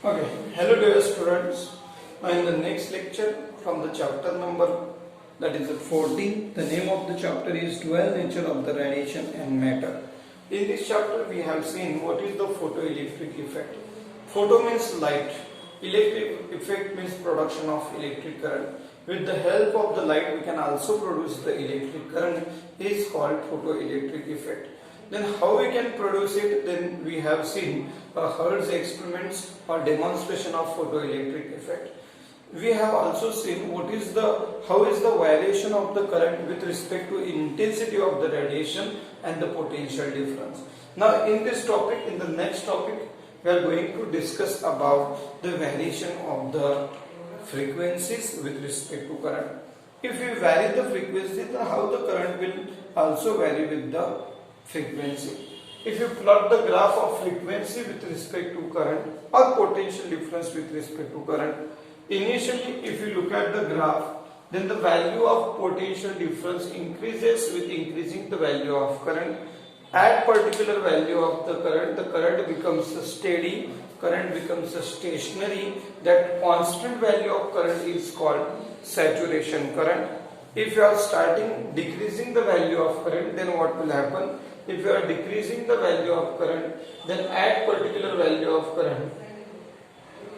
Okay, hello dear students. Now in the next lecture from the chapter number that is 14, the name of the chapter is Dual Nature of the Radiation and Matter. In this chapter we have seen what is the photoelectric effect. Photo means light, electric effect means production of electric current. With the help of the light we can also produce the electric current, is called photoelectric effect. Then how we can produce it? Then we have seen Hertz experiments or demonstration of photoelectric effect. We have also seen how is the variation of the current with respect to intensity of the radiation and the potential difference. Now in this topic, in the next topic, we are going to discuss about the variation of the frequencies with respect to current. If we vary the frequency, then how the current will also vary with the frequency. If you plot the graph of frequency with respect to current or potential difference with respect to current, initially if you look at the graph, then the value of potential difference increases with increasing the value of current. At particular value of the current becomes steady, current becomes stationary. That constant value of current is called saturation current. If you are starting decreasing the value of current, then what will happen? If you are decreasing the value of current, then at particular value of current,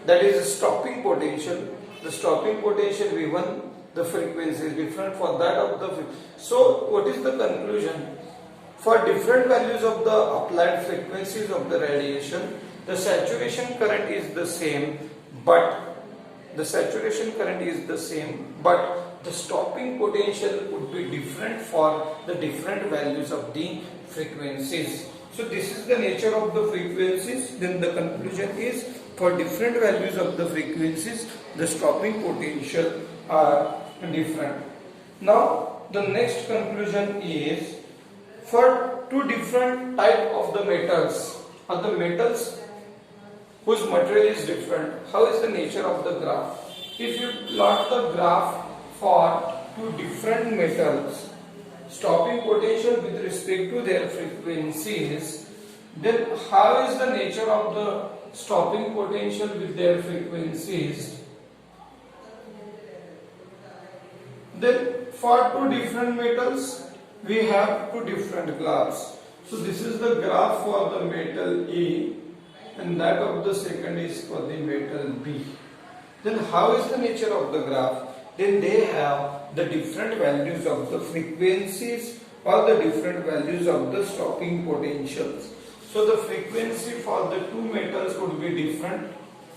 that is stopping potential, the stopping potential V1, the frequency is different for that of the. So what is the conclusion? For different values of the applied frequencies of the radiation, the saturation current is the same, but the stopping potential would be different for the different values of the frequencies. So this is the nature of the frequencies. Then the conclusion is, for different values of the frequencies, the stopping potential are different. Now the next conclusion is, for two different type of the metals or the metals whose material is different, how is the nature of the graph? If you plot the graph for two different metals, stopping potential with respect to their frequencies, then how is the nature of the stopping potential with their frequencies? Then for two different metals we have two different graphs. So this is the graph for the metal A and that of the second is for the metal B. Then how is the nature of the graph? Then they have the different values of the frequencies or the different values of the stopping potentials. So the frequency for the two metals would be different,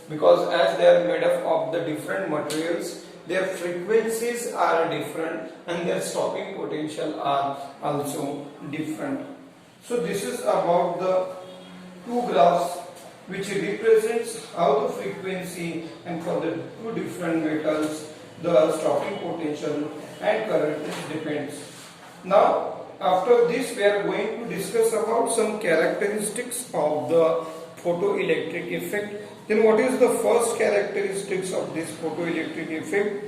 because as they are made up of the different materials, their frequencies are different and their stopping potential are also different. So this is about the two graphs which represents how the frequency and for the two different metals the stopping potential and current depends. Now after this we are going to discuss about some characteristics of the photoelectric effect. Then what is the first characteristics of this photoelectric effect?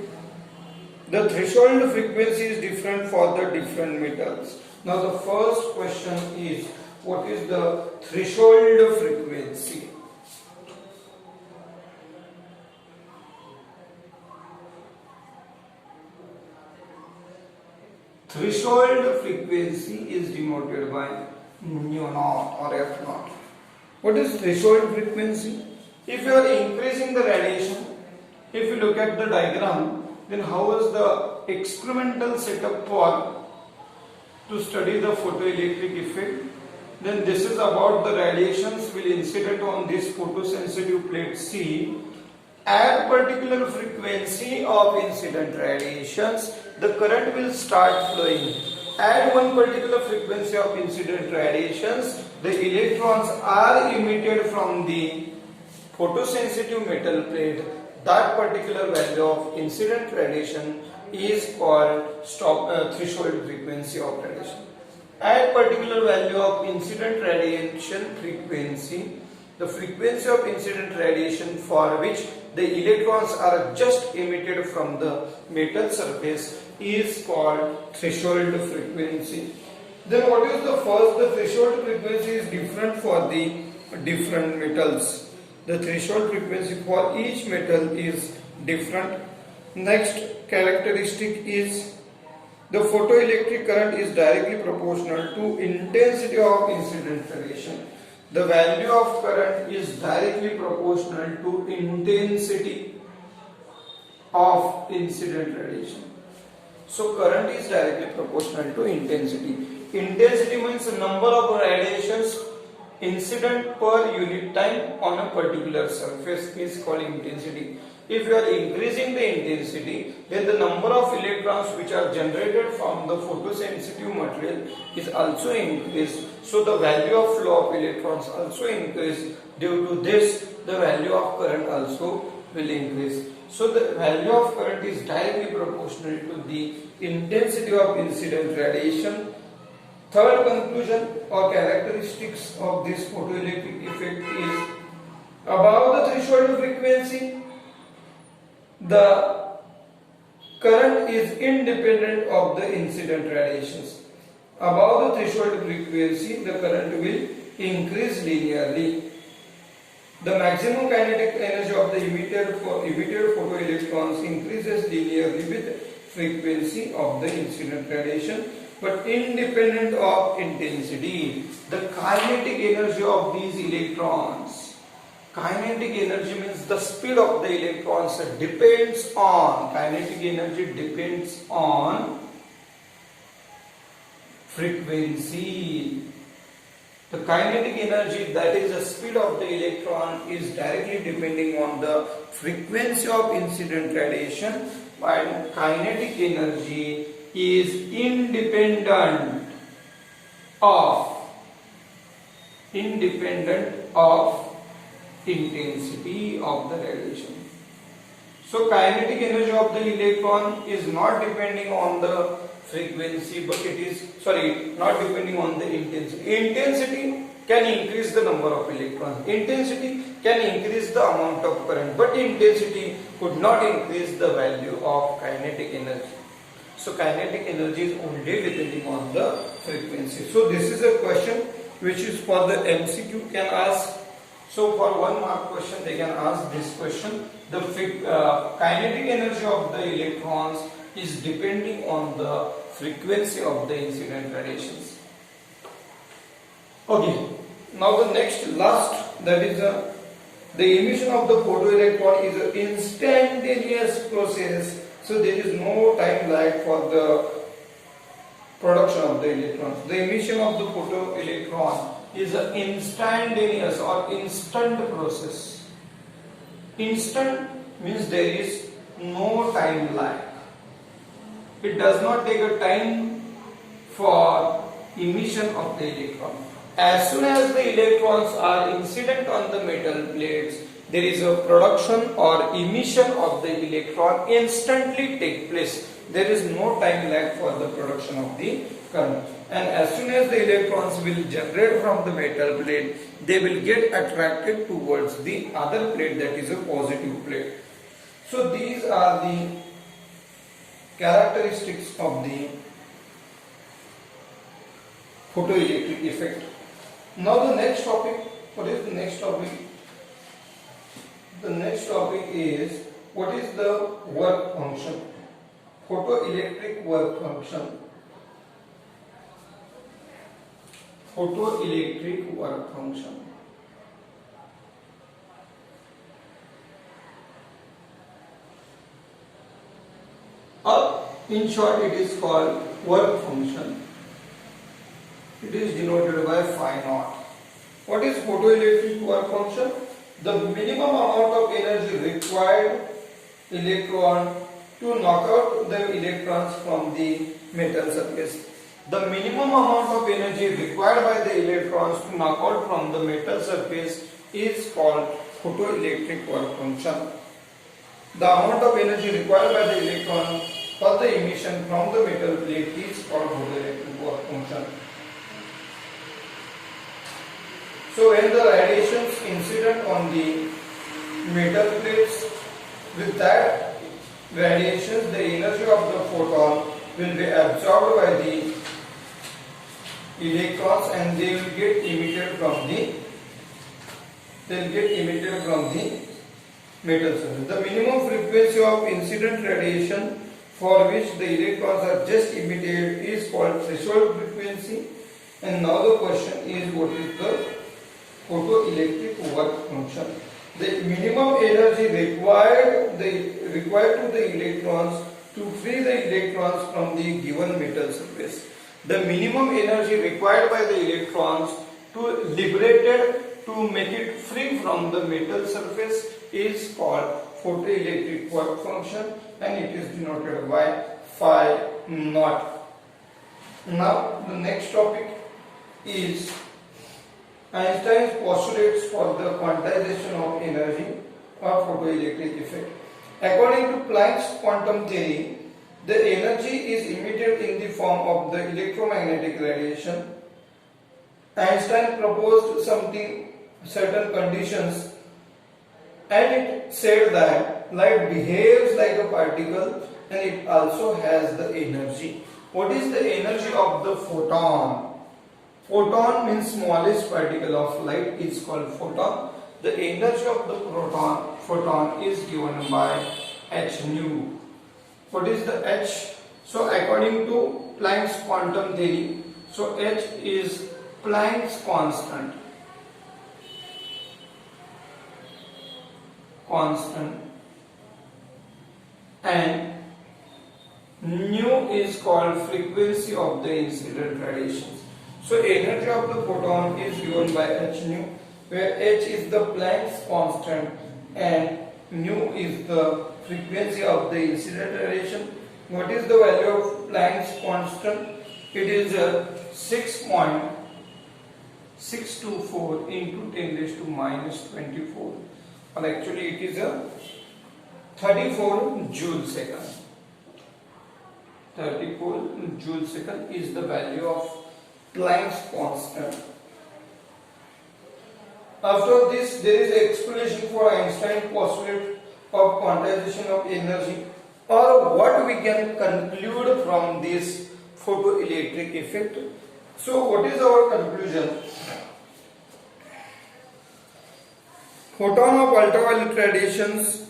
The threshold frequency is different for the different metals. Now the first question is, what is the threshold frequency? Threshold frequency is denoted by mu naught or f naught. What is threshold frequency? If you are increasing the radiation, if you look at the diagram, then how is the experimental setup for to study the photoelectric effect? Then this is about the radiations will incident on this photosensitive plate C. At particular frequency of incident radiations, the current will start flowing. At one particular frequency of incident radiations, the electrons are emitted from the photosensitive metal plate. That particular value of incident radiation is called threshold frequency of radiation. At particular value of incident radiation frequency, the frequency of incident radiation for which the electrons are just emitted from the metal surface is called threshold frequency. Then what is the first? The threshold frequency is different for the different metals. The threshold frequency for each metal is different. Next characteristic is the photoelectric current is directly proportional to intensity of incident radiation. The value of current is directly proportional to intensity of incident radiation. So current is directly proportional to intensity. Intensity means the number of radiations incident per unit time on a particular surface is called intensity. If you are increasing the intensity, then the number of electrons which are generated from the photosensitive material is also increased. So the value of flow of electrons also increase. Due to this, the value of current also will increase. So the value of current is directly proportional to the intensity of incident radiation. Third conclusion or characteristics of this photoelectric effect is above the threshold frequency, the current is independent of the incident radiations. Above the threshold frequency, the current will increase linearly. The maximum kinetic energy of the emitted photoelectrons increases linearly with frequency of the incident radiation, but independent of intensity. The kinetic energy of these electrons, kinetic energy means the speed of the electrons depends on, kinetic energy depends on frequency. The kinetic energy, that is the speed of the electron, is directly depending on the frequency of incident radiation, and kinetic energy is independent of intensity of the radiation. So kinetic energy of the electron is not depending on the frequency, but it is not depending on the intensity. Intensity can increase the number of electrons. Intensity can increase the amount of current, but intensity could not increase the value of kinetic energy. So kinetic energy is only depending on the frequency. So this is a question which is for the MCQ can ask. So for 1 mark question they can ask this question. The kinetic energy of the electrons is depending on the frequency of the incident radiations. Okay, now the last, that is the emission of the photoelectron is an instantaneous process. So there is no time lag for the production of the electrons. The emission of the photoelectron is an instantaneous or instant process. Instant means there is no time lag. It does not take a time for emission of the electron. As soon as the electrons are incident on the metal plates, there is a production or emission of the electron instantly take place. There is no time lag for the production of the current. And as soon as the electrons will generate from the metal plate, they will get attracted towards the other plate, that is a positive plate. So these are the characteristics of the photoelectric effect. Now the next topic, what is the next topic? The next topic is what is the work function? Photoelectric work function. Photoelectric work function. Or in short it is called work function. It is denoted by phi naught. What is photoelectric work function? The minimum amount of energy required electron to knock out the electrons from the metal surface. The minimum amount of energy required by the electrons to knock out from the metal surface is called photoelectric work function. The amount of energy required by the electron for the emission from the metal plate is called photoelectric work function. So when the radiations incident on the metal plates, with that radiations the energy of the photon will be absorbed by the electrons and they will get emitted from the they'll get emitted from the metal surface. The minimum frequency of incident radiation for which the electrons are just emitted is called threshold frequency. And now the question is, what is the photoelectric work function? The minimum energy required to the electrons to free the electrons from the given metal surface. The minimum energy required by the electrons to liberate it, to make it free from the metal surface, is called photoelectric work function, and it is denoted by phi naught. Now the next topic is Einstein's postulates for the quantization of energy or photoelectric effect. According to Planck's quantum theory, the energy is emitted in the form of the electromagnetic radiation. Einstein proposed certain conditions, and it said that light behaves like a particle and it also has the energy. What is the energy of the photon? Photon means smallest particle of light is called photon. The energy of the photon is given by h nu. What is the h? So according to Planck's quantum theory, so h is Planck's constant, and nu is called frequency of the incident radiations. So energy of the photon is given by h nu, where h is the Planck's constant and nu is the frequency of the incident radiation. What is the value of Planck's constant? It is 6.624 into 10 raised to minus 24, or actually it is a 34 joule second. 34 joule second is the value of Planck's constant. After this, there is an explanation for Einstein's postulate of quantization of energy, or what we can conclude from this photoelectric effect. So what is our conclusion? Photon of ultraviolet radiations,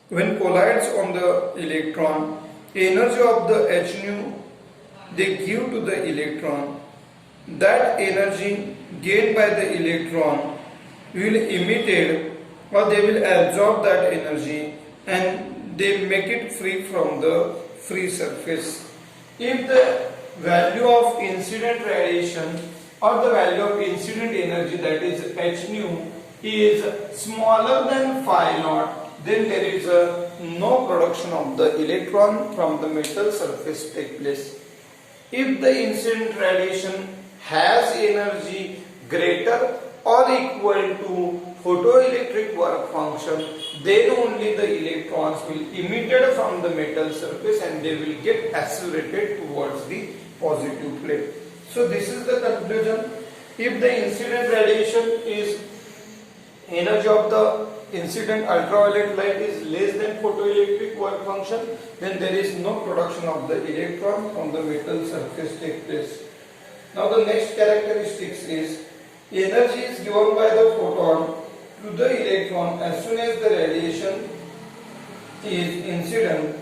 when collides on the electron, energy of the h nu they give to the electron. That energy gained by the electron will emitted, or they will absorb that energy and they make it free from the free surface. If the value of incident radiation or the value of incident energy, that is h nu, is smaller than phi naught, then there is no production of the electron from the metal surface take place. If the incident radiation has energy greater or equal to photoelectric work function, then only the electrons will emitted from the metal surface and they will get accelerated towards the positive plate. So this is the conclusion. If the incident radiation is energy of the incident ultraviolet light is less than photoelectric work function, then there is no production of the electron from the metal surface take place. Now the next characteristics is energy is given by the photon to the electron as soon as the radiation is incident.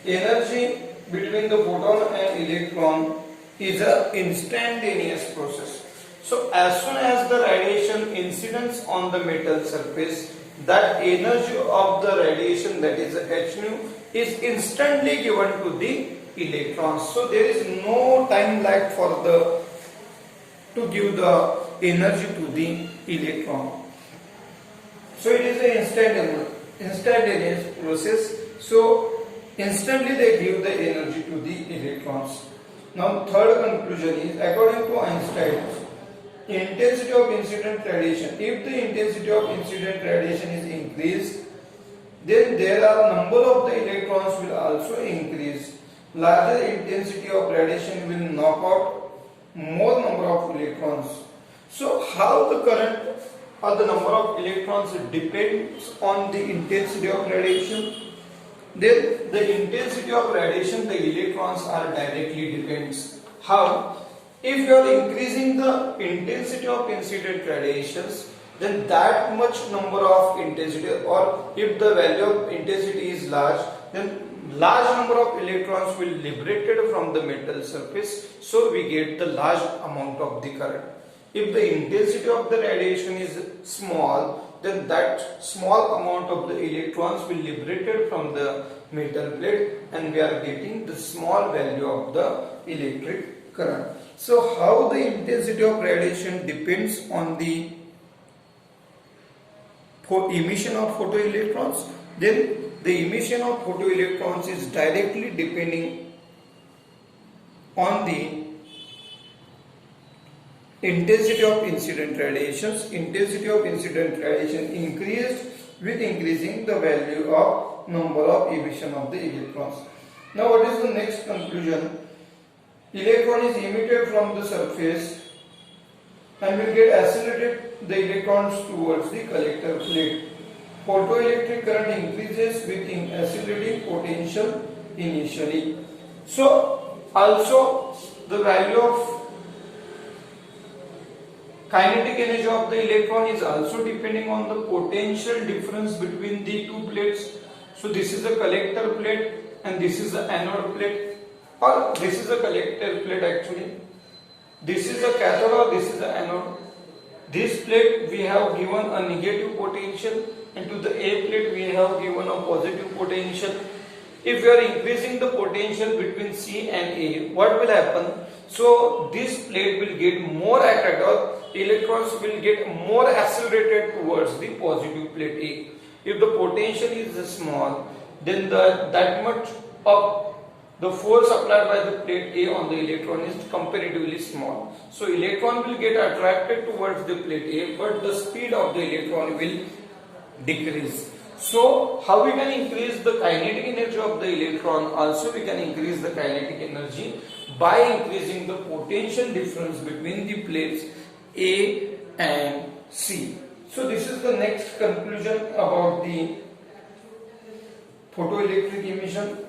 Energy between the photon and electron is an instantaneous process. So as soon as the radiation incidents on the metal surface, that energy of the radiation, that is h nu, is instantly given to the electrons. So there is no time lag for to give the energy to the electron. So it is an instantaneous process. So instantly they give the energy to the electrons. Now third conclusion is, according to Einstein, intensity of incident radiation. If the intensity of incident radiation is increased, then there are number of the electrons will also increase. Larger intensity of radiation will knock out more number of electrons. So how the current or the number of electrons depends on the intensity of radiation? Then the intensity of radiation, the electrons are directly depends. How? If you are increasing the intensity of incident radiations, then that much number of intensity, or if the value of intensity is large, then large number of electrons will liberated from the metal surface, so we get the large amount of the current. If the intensity of the radiation is small, then that small amount of the electrons will liberated from the metal plate, and we are getting the small value of the electric current. So how the intensity of radiation depends on the emission of photoelectrons? Then the emission of photoelectrons is directly depending on the intensity of incident radiations. Intensity of incident radiation increased with increasing the value of number of emission of the electrons. Now what is the next conclusion? Electron is emitted from the surface and will get accelerated the electrons towards the collector plate. Photoelectric current increases with accelerating potential initially. So also the value of kinetic energy of the electron is also depending on the potential difference between the two plates. So this is a collector plate and this is the anode plate, or this is a collector plate actually. This is a cathode or this is the anode. This plate we have given a negative potential, and to the A plate we have given a positive potential. If we are increasing the potential between C and A, what will happen? So this plate will get more attracted, or electrons will get more accelerated towards the positive plate A. If the potential is small, then that much of the force applied by the plate A on the electron is comparatively small. So electron will get attracted towards the plate A, but the speed of the electron will decrease. So how we can increase the kinetic energy of the electron? Also we can increase the kinetic energy by increasing the potential difference between the plates A and C. So this is the next conclusion about the photoelectric emission.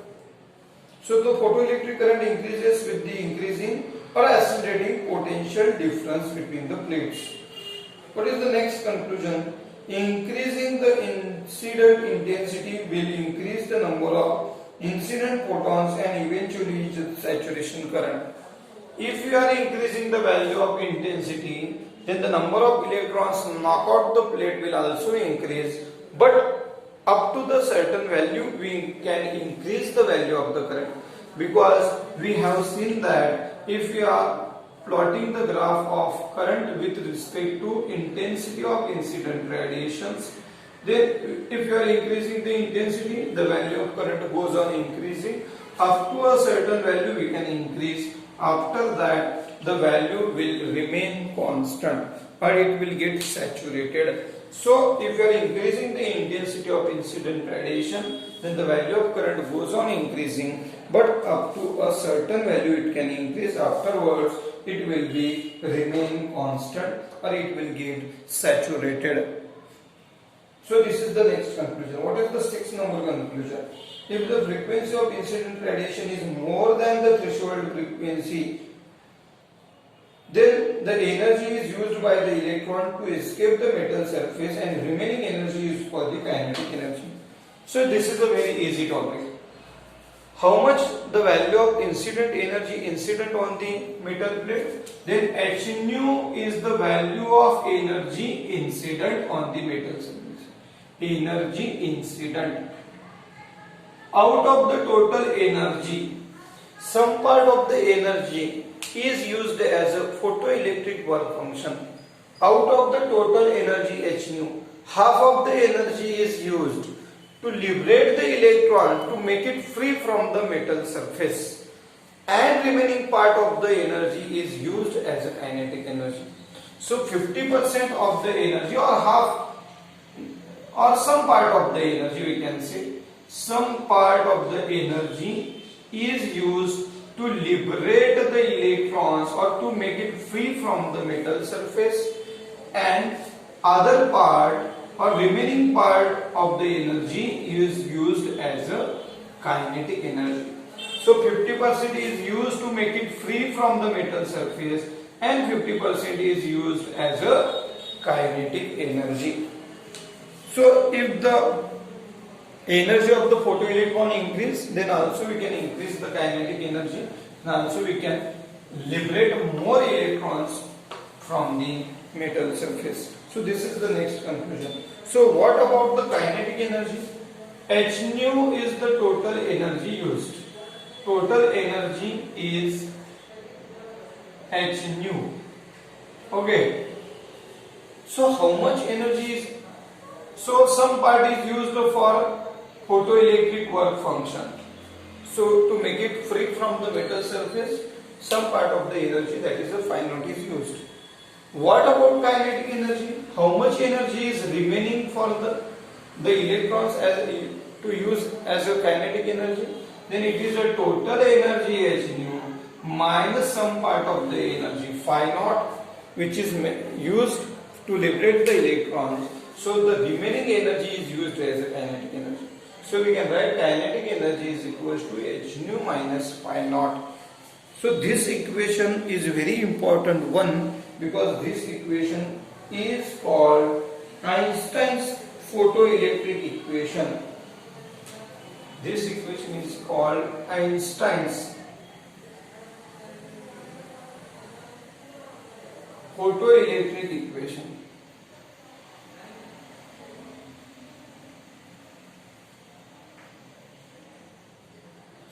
So the photoelectric current increases with the increasing or accelerating potential difference between the plates. What is the next conclusion? Increasing the incident intensity will increase the number of incident photons and eventually reach the saturation current. If you are increasing the value of intensity, then the number of electrons knock out the plate will also increase, but up to the certain value we can increase the value of the current, because we have seen that if we are plotting the graph of current with respect to intensity of incident radiations, then if you are increasing the intensity, the value of current goes on increasing. Up to a certain value we can increase. After that the value will remain constant or it will get saturated. So if you are increasing the intensity of incident radiation, then the value of current goes on increasing, but up to a certain value it can increase. Afterwards it will be remain constant or it will get saturated. So this is the next conclusion. What is the 6th number conclusion? If the frequency of incident radiation is more than the threshold frequency, then the energy is used by the electron to escape the metal surface and remaining energy is for the kinetic energy. So this is a very easy topic. How much the value of incident energy incident on the metal plate? Then H nu is the value of energy incident on the metal surface. Energy incident. Out of the total energy, some part of the energy is used as a photoelectric work function. Out of the total energy H nu, half of the energy is used to liberate the electron to make it free from the metal surface, and remaining part of the energy is used as a kinetic energy. So 50% of the energy, or half or some part of the energy, we can say some part of the energy is used to liberate the electrons or to make it free from the metal surface, and other part or remaining part of the energy is used as a kinetic energy. So 50% is used to make it free from the metal surface and 50% is used as a kinetic energy. So if the energy of the photoelectron increase, then also we can increase the kinetic energy, and also we can liberate more electrons from the metal surface. So this is the next conclusion. So what about the kinetic energy? H nu is the total energy used. Total energy is H nu. Okay. So how much energy is? So some part is used for photoelectric work function. So to make it free from the metal surface, some part of the energy, that is the phi naught, is used. What about kinetic energy? How much energy is remaining for the electrons as to use as a kinetic energy? Then it is a total energy H nu minus some part of the energy phi naught, which is used to liberate the electrons. So the remaining energy is used as a kinetic energy. So we can write kinetic energy is equals to H nu minus phi naught. So this equation is very important one, because this equation is called Einstein's photoelectric equation. This equation is called Einstein's photoelectric equation.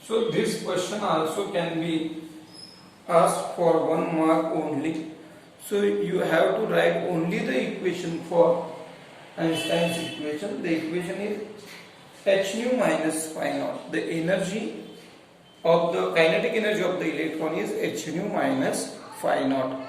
So this question also can be asked for 1 mark only. So you have to write only the equation for Einstein's equation. The equation is H nu minus phi naught. The energy of the kinetic energy of the electron is H nu minus phi naught.